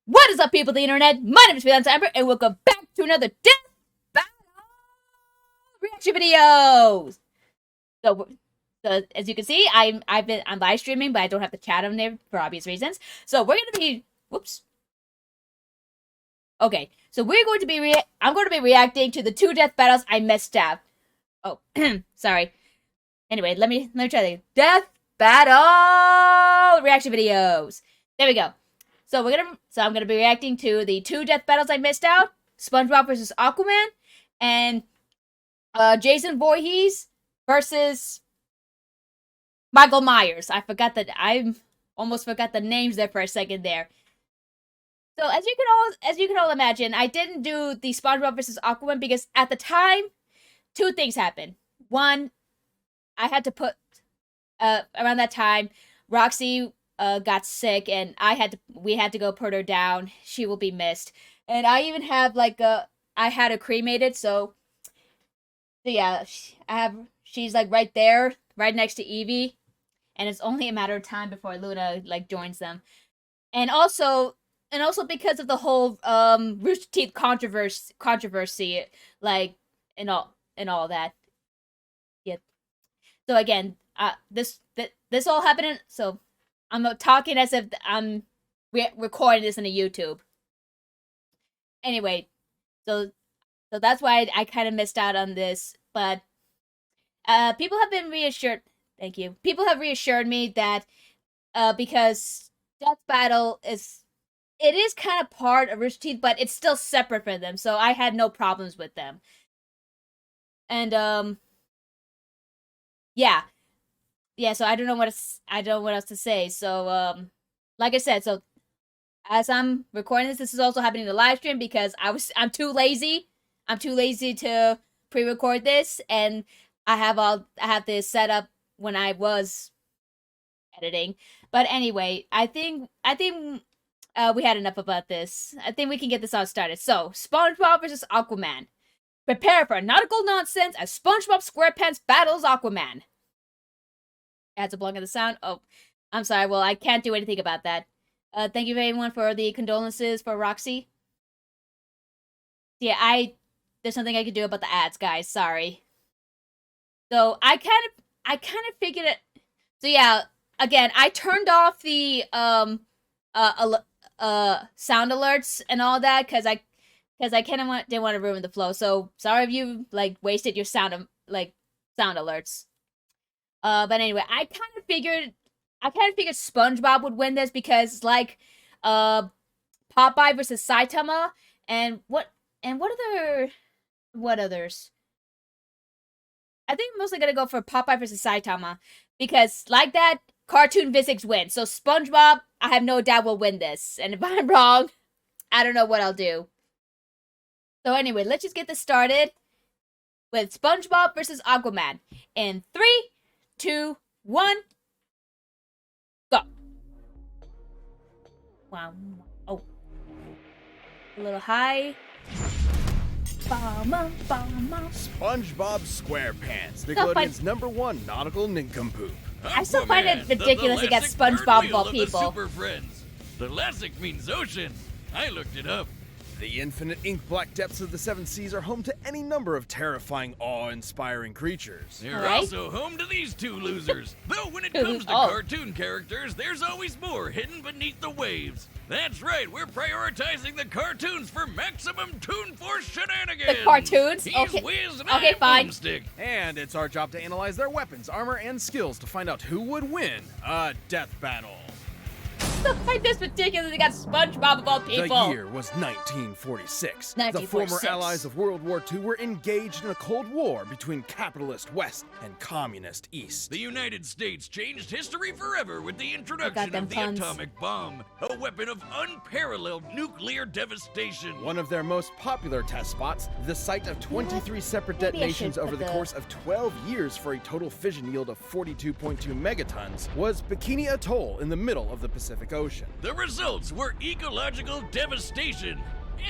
What is up, people of the internet? My name is Freelance Amber, and welcome back to another Death Battle reaction video. So as you can see, I'm live streaming, but I don't have the chat on there for obvious reasons. So we're gonna be Okay, so we're going to be I'm going to be reacting to the 2 death battles I missed out. Oh, sorry. Anyway, let me try that. Death battle reaction videos. There we go. So I'm gonna be reacting to the 2 death battles I missed out: SpongeBob versus Aquaman, and Jason Voorhees versus Michael Myers. I almost forgot the names there for a second there. So as you can all imagine, I didn't do the SpongeBob versus Aquaman because at the time, 2 things happened. One, I had to put around that time, Roxy got sick, and we had to go put her down. She will be missed. And I even have I had her cremated, so yeah, she's like right there, right next to Evie, and it's only a matter of time before Luna joins them. And also because of the whole Rooster Teeth controversy, and all that. Yeah. So again, this all happened. So I'm talking as if I'm recording this in a YouTube. Anyway, so that's why I kind of missed out on this. But people have been reassured. Thank you. People have reassured me that because Death Battle is kind of part of Rooster Teeth, but it's still separate from them. So I had no problems with them. And yeah. So I don't know what else to say. So like I said, so as I'm recording this is also happening in the live stream because I'm too lazy. I'm too lazy to pre-record this, and I have this set up when I was editing. But anyway, I think we had enough about this. I think we can get this all started. So, SpongeBob versus Aquaman. Prepare for nautical nonsense as SpongeBob SquarePants battles Aquaman. Adds a blunk of the sound. Oh, I'm sorry. Well, I can't do anything about that. Thank you everyone for the condolences for Roxy. Yeah, there's nothing I can do about the ads, guys. Sorry. So I kind of figured it. So yeah, again, I turned off the sound alerts and all that because I kind of didn't want to ruin the flow. So sorry if you wasted your sound alerts. But anyway, I kind of figured SpongeBob would win this because Popeye versus Saitama and what others? I think I'm mostly gonna go for Popeye versus Saitama because like that, cartoon physics win. So SpongeBob, I have no doubt will win this. And if I'm wrong, I don't know what I'll do. So anyway, let's just get this started with SpongeBob versus Aquaman in 3, 2, 1, go. Wow. Oh. A little high. SpongeBob SquarePants, Nickelodeon's #1 nautical nincompoop. I still find it ridiculous to get SpongeBob of all people. Super friends. The Lassic means ocean. I looked it up. The infinite ink-black depths of the 7 seas are home to any number of terrifying, awe-inspiring creatures. They're also home to these 2 losers. Though when it comes to cartoon characters, there's always more hidden beneath the waves. That's right, we're prioritizing the cartoons for maximum Toon Force shenanigans. The cartoons? Okay, okay, fine. Boomstick. And it's our job to analyze their weapons, armor, and skills to find out who would win a death battle. This ridiculous. They got SpongeBob of all people. The year was 1946. The former allies of World War II were engaged in a Cold War between capitalist West and communist East. The United States changed history forever with the introduction of the atomic bomb, a weapon of unparalleled nuclear devastation. One of their most popular test spots, the site of 23 separate detonations over the course of 12 years for a total fission yield of 42.2 megatons, was Bikini Atoll in the middle of the Pacific Ocean. The results were ecological devastation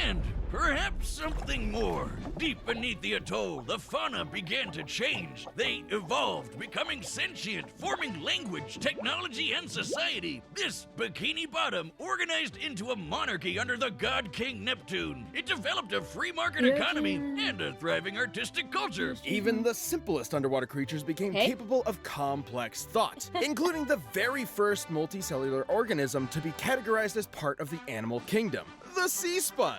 and Perhaps something more. Deep beneath the atoll, the fauna began to change. They evolved, becoming sentient, forming language, technology, and society. This Bikini Bottom organized into a monarchy under the god King Neptune. It developed a free market economy and a thriving artistic culture. Even the simplest underwater creatures became capable of complex thought, including the very first multicellular organism to be categorized as part of the animal kingdom, the sea sponge.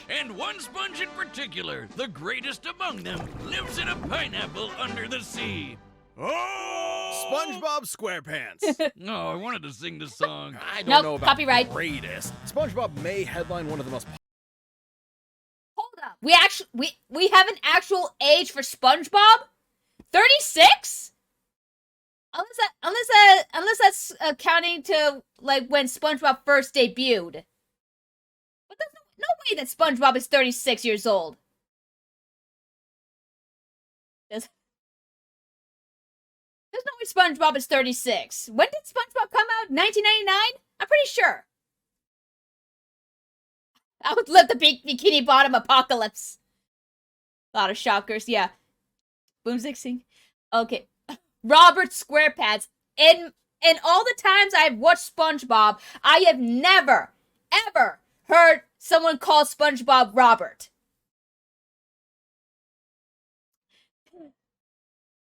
And one sponge in particular, the greatest among them, lives in a pineapple under the sea. Oh! SpongeBob SquarePants. No, I wanted to sing the song. I don't know about copyright. greatest. SpongeBob may headline one of the most. Hold up. We have an actual age for SpongeBob? 36? Unless that's accounting to like when SpongeBob first debuted. But there's no way that SpongeBob is 36 years old. There's no way SpongeBob is 36. When did SpongeBob come out? 1999? I'm pretty sure. I would live the Bikini Bottom apocalypse. A lot of shockers, yeah. Boomsixing. Okay. Robert SquarePants. In all the times I've watched SpongeBob, I have never, ever heard someone call SpongeBob Robert.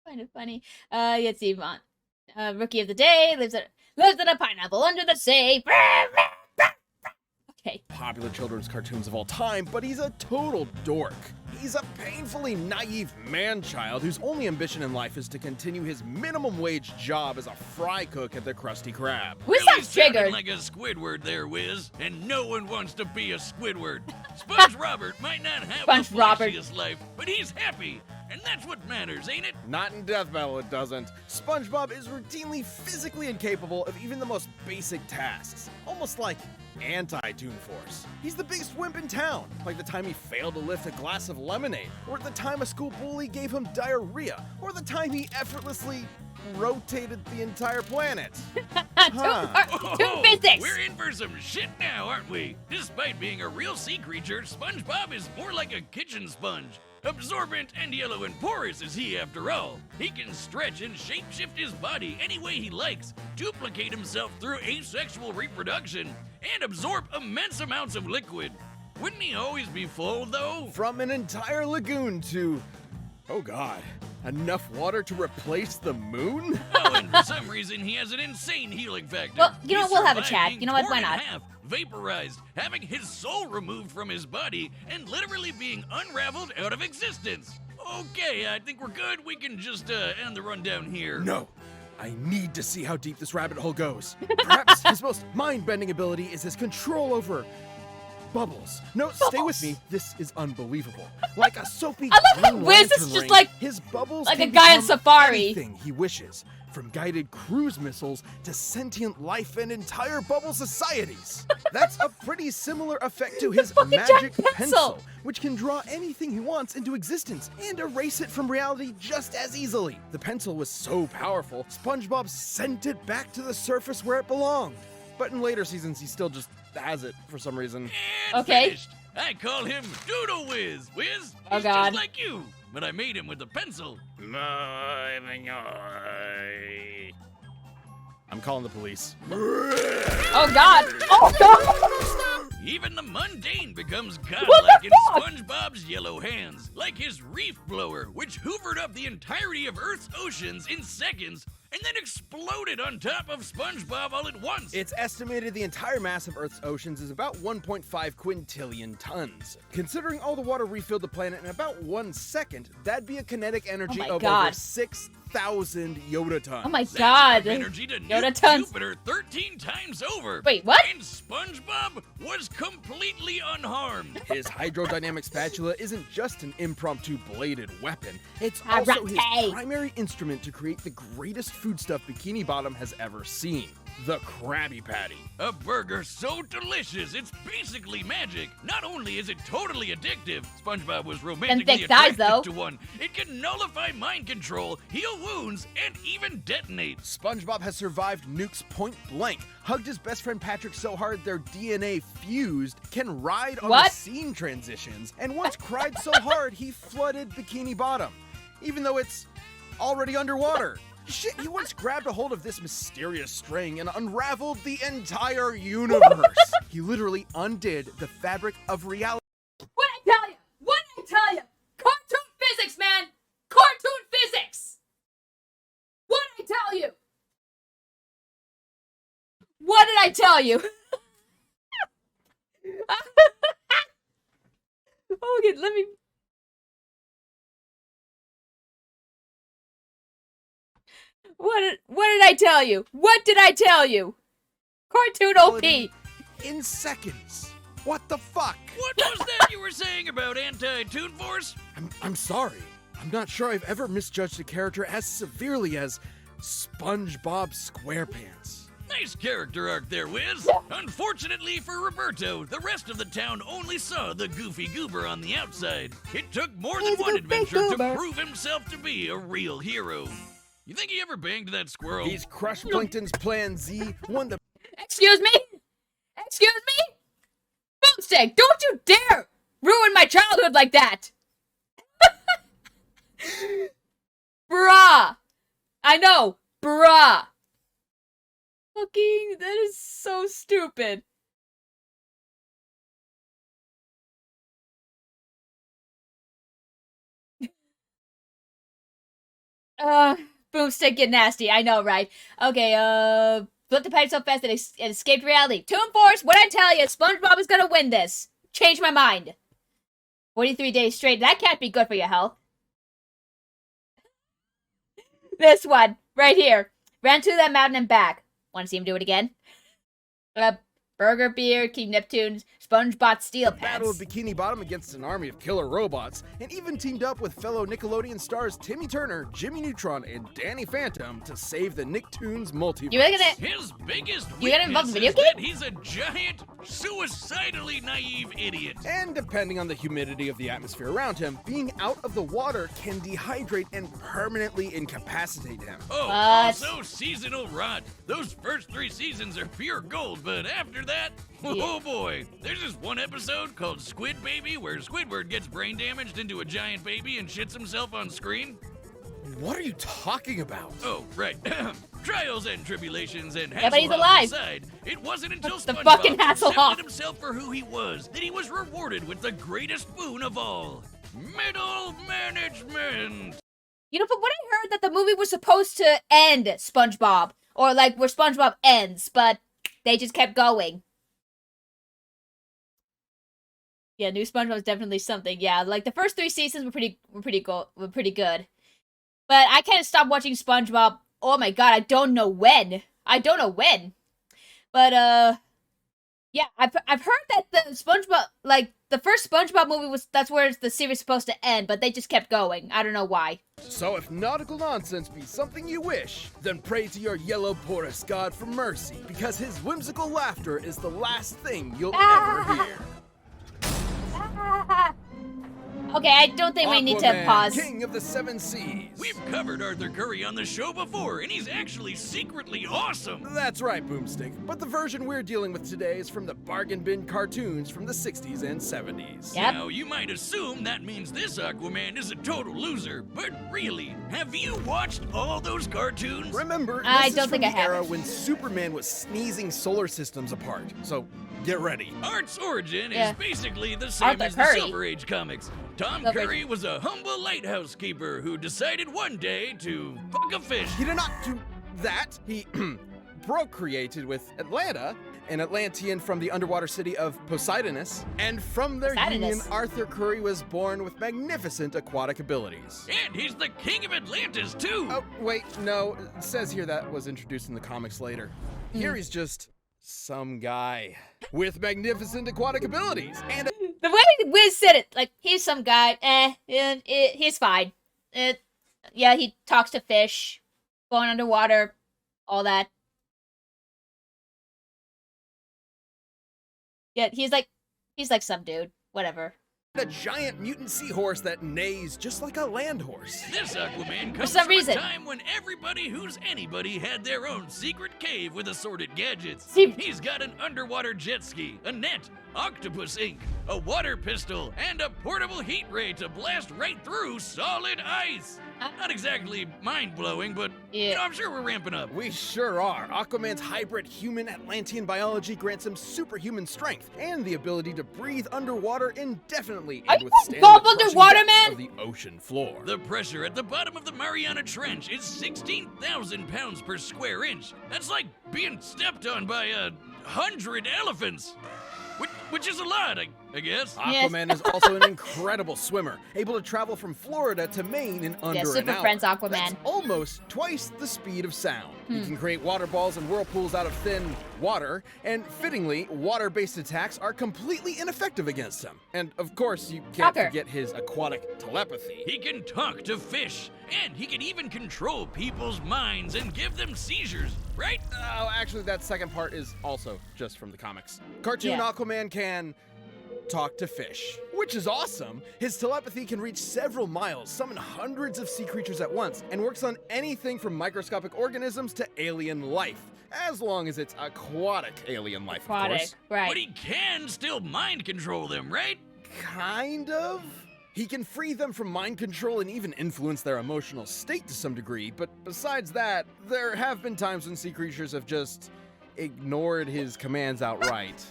Kind of funny. Let's see, Yvonne. Rookie of the day lives in a pineapple under the sea. Okay. Popular children's cartoons of all time, but he's a total dork. He's a painfully naive man-child whose only ambition in life is to continue his minimum wage job as a fry cook at the Krusty Krab. Wiz Really sounds triggered. sounded like a Squidward there, Wiz, and no one wants to be a Squidward. Sponge Robert might not have Sponge the Robert. flashiest life, but he's happy, and that's what matters, ain't it? Not in Death Battle, it doesn't. SpongeBob is routinely physically incapable of even the most basic tasks. Almost like anti-Toon Force. He's the biggest wimp in town, like the time he failed to lift a glass of lemonade, or the time a school bully gave him diarrhea, or the time he effortlessly rotated the entire planet. Toon physics! We're in for some shit now, aren't we? Despite being a real sea creature, SpongeBob is more like a kitchen sponge. Absorbent and yellow and porous is he after all. He can stretch and shapeshift his body any way he likes, duplicate himself through asexual reproduction, and absorb immense amounts of liquid. Wouldn't he always be full, though? From an entire lagoon to, oh god, enough water to replace the moon? Oh, and for some reason he has an insane healing factor. Well, you know He what, we'll have a survived chat. being You know what, why torn in not? half, vaporized, having his soul removed from his body, and literally being unraveled out of existence. Okay, I think we're good. We can just end the rundown here. No. I need to see how deep this rabbit hole goes. Perhaps his most mind-bending ability is his control over bubbles. No, stay with me. This is unbelievable. Like a soapy I love how Green Wiz is Lantern just ring, like- his bubbles like can a guy on become safari. anything he wishes, from guided cruise missiles to sentient life and entire bubble societies. That's a pretty similar effect to his fucking magic giant pencil. which can draw anything he wants into existence and erase it from reality just as easily. The pencil was so powerful, SpongeBob sent it back to the surface where it belonged. But in later seasons, he still just has it for some reason. And Okay. finished. I call him Doodle Whiz. Wiz, Oh, he's God. just like you, but I made him with a pencil. I'm calling the police. Oh god! Oh god! Even the mundane becomes What godlike the in fuck? SpongeBob's yellow hands, like his reef blower, which hoovered up the entirety of Earth's oceans in seconds and then exploded on top of SpongeBob all at once. It's estimated the entire mass of Earth's oceans is about 1.5 quintillion tons. Considering all the water refilled the planet in about 1 second, that'd be a kinetic energy Oh my of God. over 6,000 Yoda tons. Oh my That's god! enough energy to Yoda nuke tons. Jupiter 13 times over. Wait, what? And SpongeBob was completely unharmed. His hydrodynamic spatula isn't just an impromptu bladed weapon, it's also his Karate. primary instrument to create the greatest foodstuff Bikini Bottom has ever seen. the Krabby Patty. A burger so delicious, it's basically magic. Not only is it totally addictive, SpongeBob was romantically thick thighs, attracted though. to one. It can nullify mind control, heal wounds, and even detonate. SpongeBob has survived nukes point blank, hugged his best friend Patrick so hard their DNA fused, can ride on the scene transitions, and once cried so hard he flooded Bikini Bottom, even though it's already underwater. Shit, he once grabbed a hold of this mysterious string and unraveled the entire universe. He literally undid the fabric of reality. What'd I tell you? What'd I tell you? Cartoon physics, man! Cartoon physics! What'd I tell you? What did I tell you? Okay, let me... What did I tell you? What did I tell you? Cartoon OP. In seconds. What the fuck? What was that you were saying about anti-Toon Force? I'm sorry. I'm not sure I've ever misjudged a character as severely as SpongeBob SquarePants. Nice character arc there, Wiz. Unfortunately for Roberto, the rest of the town only saw the goofy goober on the outside. It took more than one adventure to prove himself to be a real hero. You think he ever banged that squirrel? He's crushed Plankton's Plan Z, won the... Excuse me? Excuse me? Boomstick, don't you dare ruin my childhood like that! Bruh! I know, bruh! Fucking, that is so stupid. Boomstick get nasty, I know, right? Okay, flipped the pipe so fast that it escaped reality. Toon Force, what'd I tell you? SpongeBob is gonna win this. Change my mind. 43 days straight, that can't be good for your health. This one, right here. Ran to that mountain and back. Want to see him do it again? Burger Beer, King Neptune's, SpongeBob Steel Pants. Battle of Bikini Bottom against an army of killer robots, and even teamed up with fellow Nickelodeon stars Timmy Turner, Jimmy Neutron, and Danny Phantom to save the Nicktoons multiverse. You really gonna... His biggest You get involved in video weakness is game? that he's a giant, suicidally naive idiot. And depending on the humidity of the atmosphere around him, being out of the water can dehydrate and permanently incapacitate him. Oh, What? also seasonal rot. Those first 3 seasons are pure gold, but after that, Yeah. oh boy. There's this one episode called Squid Baby where Squidward gets brain damaged into a giant baby and shits himself on screen. What are you talking about? Oh, right. Trials and tribulations and Yeah, but he's Hasselhoff alive. aside, it wasn't until The SpongeBob fucking Hasselhoff. accepted himself for who he was that he was rewarded with the greatest boon of all, middle management. You know, but when I heard that the movie was supposed to end SpongeBob, or like where SpongeBob ends, but they just kept going. Yeah, new SpongeBob is definitely something. Yeah, like the first 3 seasons were pretty good. But I kind of stopped watching SpongeBob. Oh my god, I don't know when. But yeah, I've heard that the SpongeBob, like the first SpongeBob movie that's where the series supposed to end, but they just kept going. I don't know why. So if nautical nonsense be something you wish, then pray to your yellow porous god for mercy, because his whimsical laughter is the last thing you'll ever hear. Okay, I don't think we need to Aquaman, pause. King of the Seven Seas. We've covered Arthur Curry on the show before, and he's actually secretly awesome. That's right, Boomstick. But the version we're dealing with today is from the bargain bin cartoons from the 60s and 70s. Yep. Now, you might assume that means this Aquaman is a total loser, but really, have you watched all those cartoons? Remember, this I is don't from think the I era have. when Superman was sneezing solar systems apart. So, get ready. Art's origin Yeah. is basically the same Arthur as the Curry. Silver Age comics. Tom Silver Age. Curry was a humble lighthouse keeper who decided one day to fuck a fish. He did not do that. He procreated with Atlanta, an Atlantean from the underwater city of Poseidonus, and from their Poseidonus. union, Arthur Curry was born with magnificent aquatic abilities. And he's the king of Atlantis, too. Oh, wait, no. It says here that was introduced in the comics later. Here he's just some guy with magnificent aquatic abilities. And The way Wiz said it, like, he's some guy, he's fine. Yeah, he talks to fish, going underwater, all that. Yeah, he's like some dude. Whatever. A giant mutant seahorse that neighs just like a land horse. This Aquaman comes some from reason. a time when everybody who's anybody had their own secret cave with assorted gadgets. See- He's got an underwater jet ski, a net, octopus ink, a water pistol, and a portable heat ray to blast right through solid ice. Not exactly mind-blowing, but Yeah. I'm sure we're ramping up. We sure are. Aquaman's hybrid human Atlantean biology grants him superhuman strength and the ability to breathe underwater indefinitely Are and you withstand involved the crushing underwater, depths man? of the ocean floor. The pressure at the bottom of the Mariana Trench is 16,000 pounds per square inch. That's like being stepped on by 100 elephants. Which is a lot, I guess. Aquaman is also an incredible swimmer, able to travel from Florida to Maine in under an Super hour. Friends Aquaman. That's almost twice the speed of sound. He can create water balls and whirlpools out of thin water, and fittingly, water-based attacks are completely ineffective against him. And of course, you can't Shocker. forget his aquatic telepathy. He can talk to fish, and he can even control people's minds and give them seizures, right? Oh, actually, that second part is also just from the comics. Cartoon Yeah. Aquaman can talk to fish, which is awesome. His telepathy can reach several miles, summon hundreds of sea creatures at once, and works on anything from microscopic organisms to alien life, as long as it's aquatic alien life, of Aquatic, course. right? But he can still mind control them, right? Kind of. He can free them from mind control and even influence their emotional state to some degree, but besides that, there have been times when sea creatures have just ignored his commands outright.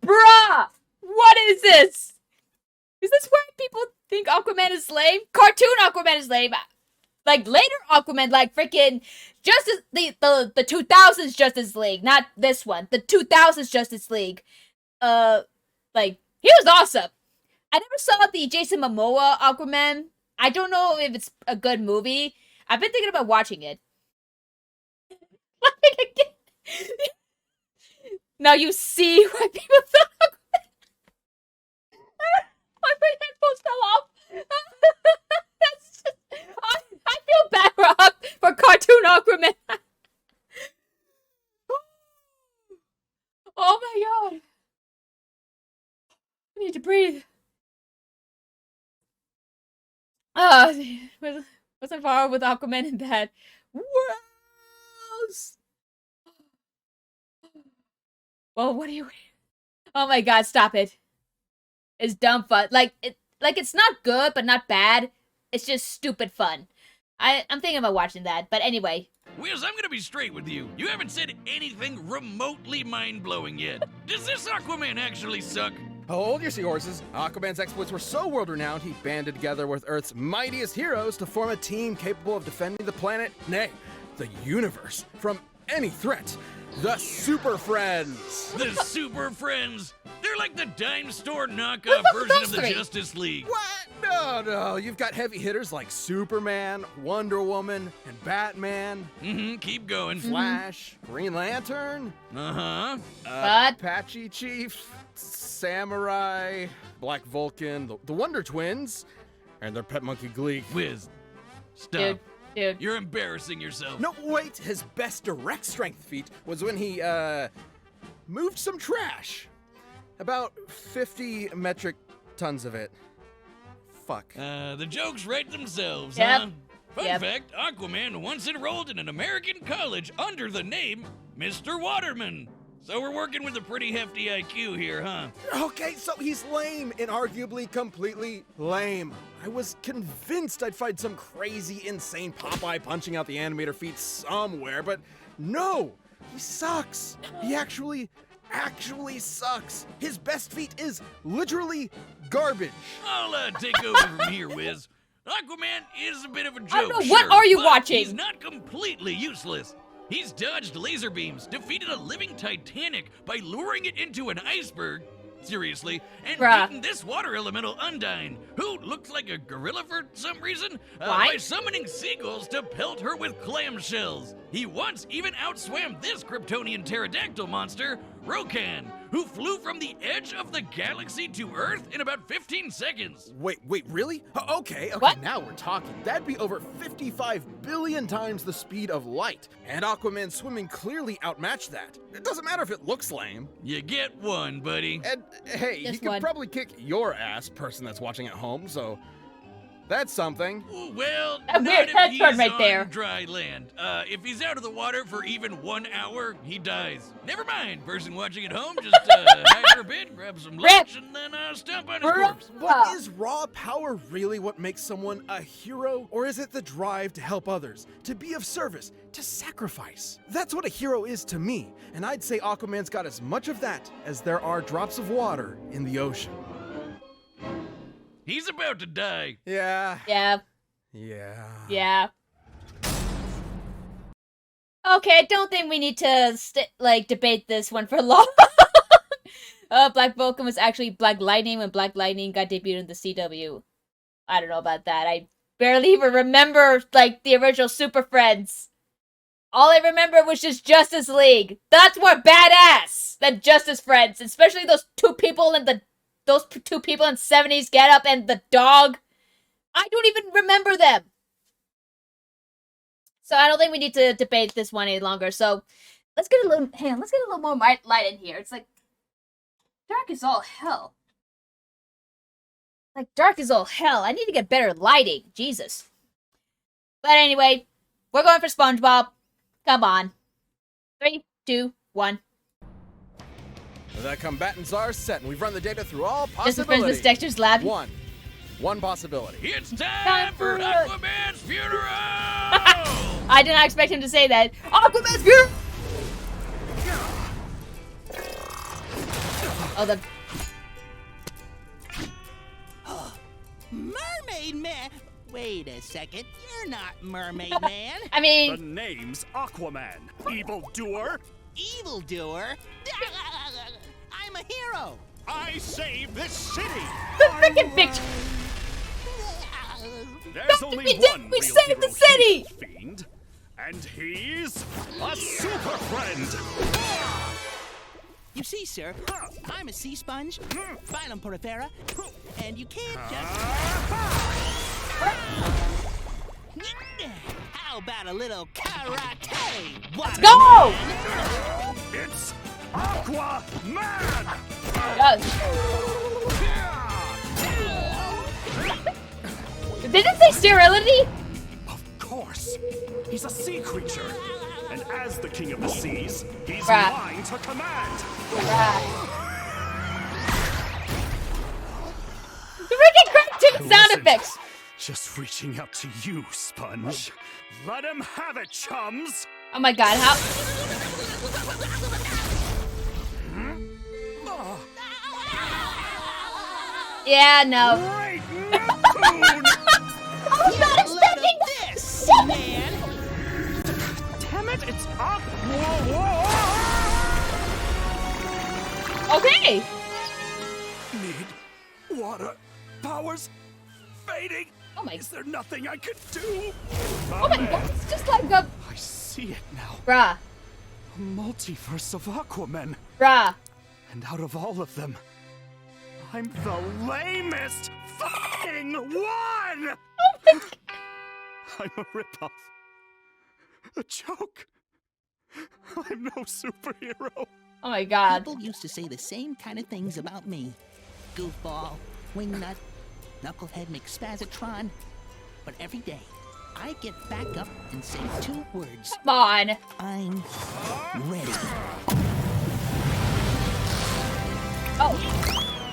Bruh! What is this? Is this where people think Aquaman is lame? Cartoon Aquaman is lame. Like later Aquaman, like freaking Justice the 2000s Justice League, not this one. The 2000s Justice League. Like he was awesome. I never saw the Jason Momoa Aquaman. I don't know if it's a good movie. I've been thinking about watching it. Now you see why people thought my headphones fell off. That's just, I feel bad for cartoon Aquaman. Oh my god. I need to breathe. Wasn't far with Aquaman in that. Gross. Well, what do you... Oh my god, stop it. It's dumb fun. Like it's not good, but not bad. It's just stupid fun. I'm thinking about watching that, but anyway. Wiz, I'm gonna be straight with you. You haven't said anything remotely mind-blowing yet. Does this Aquaman actually suck? Hold your seahorses. Aquaman's exploits were so world-renowned, he banded together with Earth's mightiest heroes to form a team capable of defending the planet, nay, the universe, from any threat. The Super Friends. The Super Friends. They're like the dime store knockoff fuck are version those of the three? Justice League. What? No. You've got heavy hitters like Superman, Wonder Woman, and Batman, Keep going. Flash, Green Lantern, Uh-huh. What? Apache Chief, Samurai, Black Vulcan, the Wonder Twins, and their pet monkey Gleek. Wiz, stop. Dude. You're embarrassing yourself. No, wait, his best direct strength feat was when he, moved some trash. About 50 metric tons of it. Fuck. The jokes write themselves, Yep. huh? Fun Yep. fact, Aquaman once enrolled in an American college under the name Mr. Waterman. So we're working with a pretty hefty IQ here, huh? Okay, so he's lame, inarguably completely lame. I was convinced I'd find some crazy, insane Popeye punching out the animator feat somewhere, but no, he sucks. He actually sucks. His best feat is literally garbage. I'll take over from here, Wiz. Aquaman is a bit of a joke, I don't know, sure, what are you but watching? He's not completely useless. He's dodged laser beams, defeated a living Titanic by luring it into an iceberg, seriously, and Bruh. beaten this water elemental Undine, who looks like a gorilla for some reason, Why? by summoning seagulls to pelt her with clamshells. He once even outswam this Kryptonian pterodactyl monster, Rokan, who flew from the edge of the galaxy to Earth in about 15 seconds. Wait, really? Okay, What? now we're talking. That'd be over 55 billion times the speed of light. And Aquaman swimming clearly outmatched that. It doesn't matter if it looks lame. You get one, buddy. And hey, he Just could one. probably kick your ass, person that's watching at home, so that's something. Well, A not weird if head he's turn right on there. dry land. If he's out of the water for even 1 hour, he dies. Never mind, person watching at home, just hide for a bit, grab some lunch, and then stomp on his corpse. But is raw power really what makes someone a hero? Or is it the drive to help others, to be of service, to sacrifice? That's what a hero is to me, and I'd say Aquaman's got as much of that as there are drops of water in the ocean. He's about to die. Yeah. Yeah. Yeah. Okay, I don't think we need to debate this one for long. Black Vulcan was actually Black Lightning when Black Lightning got debuted in the CW. I don't know about that. I barely even remember the original Super Friends. All I remember was just Justice League. That's more badass than Justice Friends, especially those two people in 70s getup and the dog. I don't even remember them. So I don't think we need to debate this one any longer. So let's get a little more light in here. It's dark as all hell. Dark as all hell. I need to get better lighting. Jesus. But anyway, we're going for SpongeBob. Come on. 3, 2, 1. The combatants are set, and we've run the data through all Just as friends possibilities. with Dexter's lab. One possibility. It's time for Aquaman's funeral! I did not expect him to say that. Aquaman's funeral! Oh, the... Mermaid Man? Wait a second, you're not Mermaid Man. I mean... The name's Aquaman, evildoer. Evildoer? I'm a hero. I saved this city. The freaking picture! There's Don't only we did- one we real saved hero the city! here, fiend, and he's a super friend. You see, sir, I'm a sea sponge, phylum porifera, and you can't just... How about a little karate? Let's go! It's Aquaman. Did it say sterility? Of course, he's a sea creature, and as the king of the seas, he's Bruh. mine to command. The freaking cartoon sound Listen. effects! Just reaching out to you, Sponge. Let him have it, chums. Oh my god, how... Yeah, no. Great Neptune! I was not expecting this, man. Damn it, it's Okay! Need water. Powers fading. Oh my... Is there nothing I could do? Oh my god, it's just like a... I see it now. Bruh. A multiverse of Aquaman. Bruh. And out of all of them, I'm the lamest fucking one! I'm a ripoff. A joke. I'm no superhero. Oh my god. People used to say the same kind of things about me. Goofball, wingnut, knucklehead McSpazatron. But every day, I get back up and say 2 words. Come on. I'm ready. Oh.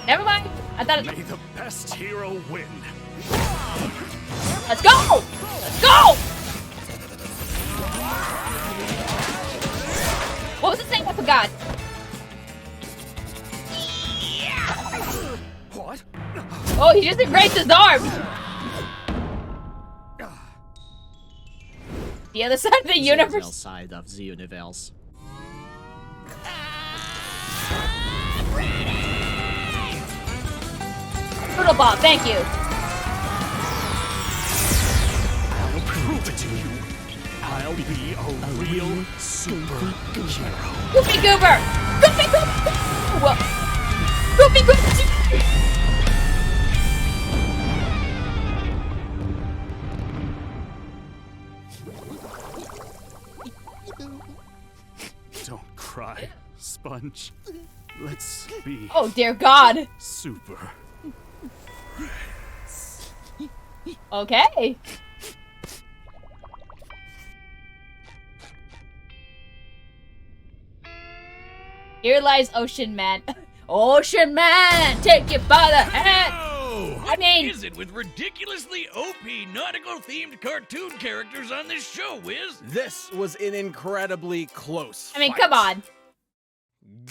Never mind. I thought it... May the best hero win. Let's go! Let's go! What was his name? I forgot. What? Oh, he just embraced his arms. The other side of the The universe. side of the universe. Brutal ball, thank you. I'll prove it to you. I'll be a real superhero. Goofy Goober! Goofy Goober! Well, moving gravity. Don't cry, Sponge. Let's be Oh dear God. super. Okay. Here lies Ocean Man. Ocean Man, take you by the hand. Oh, I what mean- is it with ridiculously OP nautical-themed cartoon characters on this show, Wiz? This was an incredibly close I mean, fight. come on.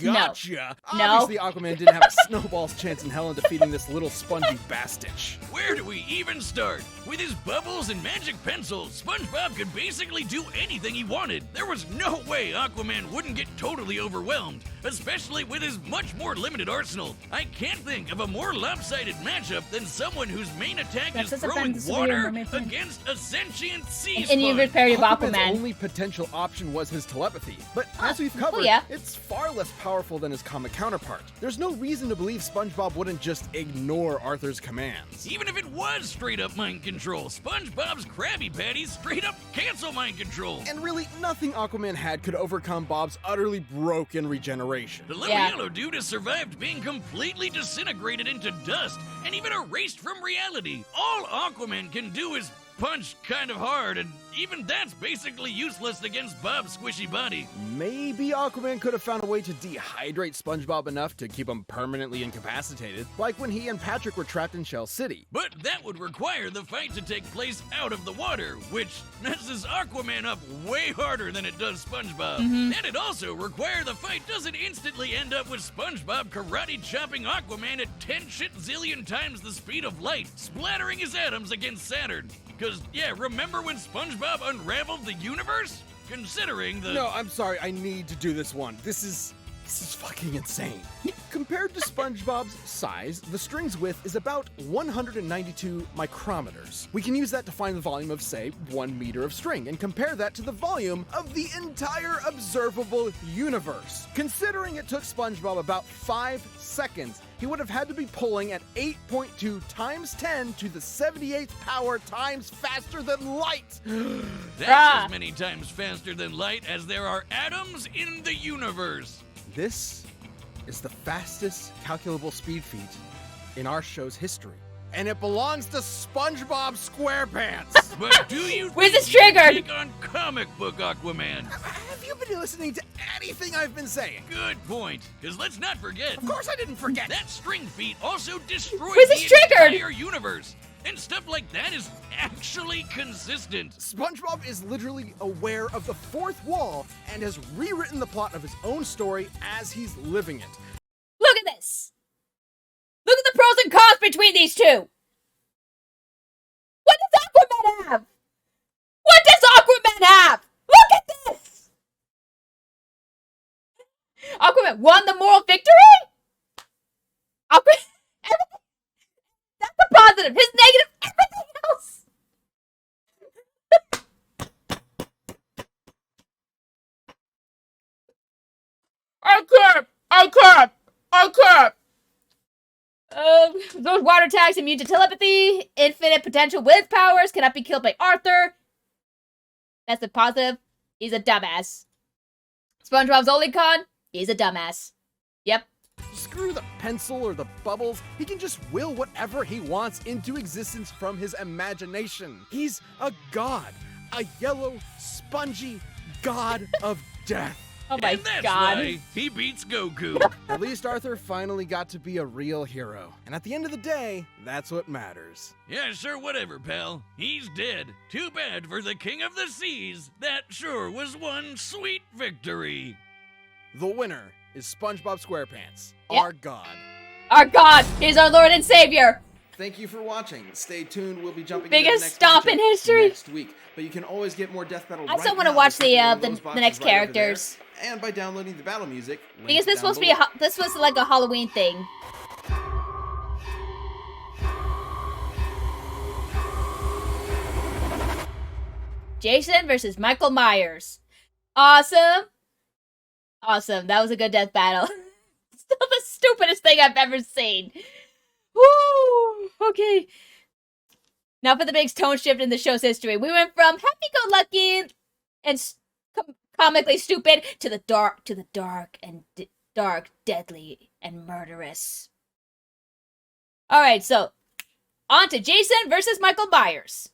Gotcha! No. Obviously, Aquaman didn't have a snowball's chance in hell in defeating this little spongy bastich. Where do we even start? With his bubbles and magic pencils, SpongeBob could basically do anything he wanted. There was no way Aquaman wouldn't get totally overwhelmed, especially with his much more limited arsenal. I can't think of a more lopsided matchup than someone whose main attack That's is just a throwing fantasy water mermaid friend. against a sentient sea And you sponge. parody of Aquaman's Aquaman. only potential option was his telepathy, but as we've covered, yeah. it's far less powerful than his comic counterpart. There's no reason to believe SpongeBob wouldn't just ignore Arthur's commands. Even if it was straight up mind control, SpongeBob's Krabby Patties straight up cancel mind control. And really, nothing Aquaman had could overcome Bob's utterly broken regeneration. The little Yeah. yellow dude has survived being completely disintegrated into dust and even erased from reality. All Aquaman can do is punch kind of hard, and even that's basically useless against Bob's squishy body. Maybe Aquaman could have found a way to dehydrate SpongeBob enough to keep him permanently incapacitated, like when he and Patrick were trapped in Shell City. But that would require the fight to take place out of the water, which messes Aquaman up way harder than it does SpongeBob. And it also require the fight doesn't instantly end up with SpongeBob karate chopping Aquaman at 10 shit zillion times the speed of light, splattering his atoms against Saturn. Cause yeah, remember when SpongeBob unraveled the universe? Considering the... No, I'm sorry, I need to do this one. This is fucking insane. Compared to SpongeBob's size, the string's width is about 192 micrometers. We can use that to find the volume of, say, 1 meter of string, and compare that to the volume of the entire observable universe. Considering it took SpongeBob about 5 seconds, he would have had to be pulling at 8.2 times 10 to the 78th power times faster than light. That's as many times faster than light as there are atoms in the universe. This is the fastest calculable speed feat in our show's history. And it belongs to SpongeBob SquarePants. But do you Where's think this you can triggered? take on comic book Aquaman? Have you been listening to anything I've been saying? Good point. Because let's not forget, Of course I didn't forget. that string feat also destroyed Where's the this triggered? entire universe. And stuff like that is actually consistent. SpongeBob is literally aware of the fourth wall and has rewritten the plot of his own story as he's living it. Look at this. Look at the pros and cons between these two. What does Aquaman have? What does Aquaman have? Look at this. Aquaman won the moral victory? Aquaman, everything. That's the positive. His negative, everything else. I can't. Those water attacks immune to telepathy, infinite potential with powers, cannot be killed by Arthur. That's the positive. He's a dumbass. SpongeBob's only con, he's a dumbass. Yep. Screw the pencil or the bubbles. He can just will whatever he wants into existence from his imagination. He's a god. A yellow, spongy god of death. Oh my And that's god. why he beats Goku. At least Arthur finally got to be a real hero. And at the end of the day, that's what matters. Yeah, sure, whatever, pal. He's dead. Too bad for the King of the Seas. That sure was one sweet victory. The winner is SpongeBob SquarePants, Yep. our god. Our god, he's our Lord and Savior. Thank you for watching. Stay tuned. We'll be jumping Biggest into the next stop in matchup history. next week. But you can always get more Death Battle. I still right wanna now watch by clicking the, one of the- those the boxes next right over there, characters. and by downloading the battle music. Because this linked was supposed to down be this was like a Halloween thing. Jason versus Michael Myers. Awesome. Awesome. That was a good death battle. Still the stupidest thing I've ever seen. Woo! Okay. Now for the big tone shift in the show's history. We went from happy-go-lucky and comically stupid to the dark, deadly, and murderous. All right, so on to Jason versus Michael Myers.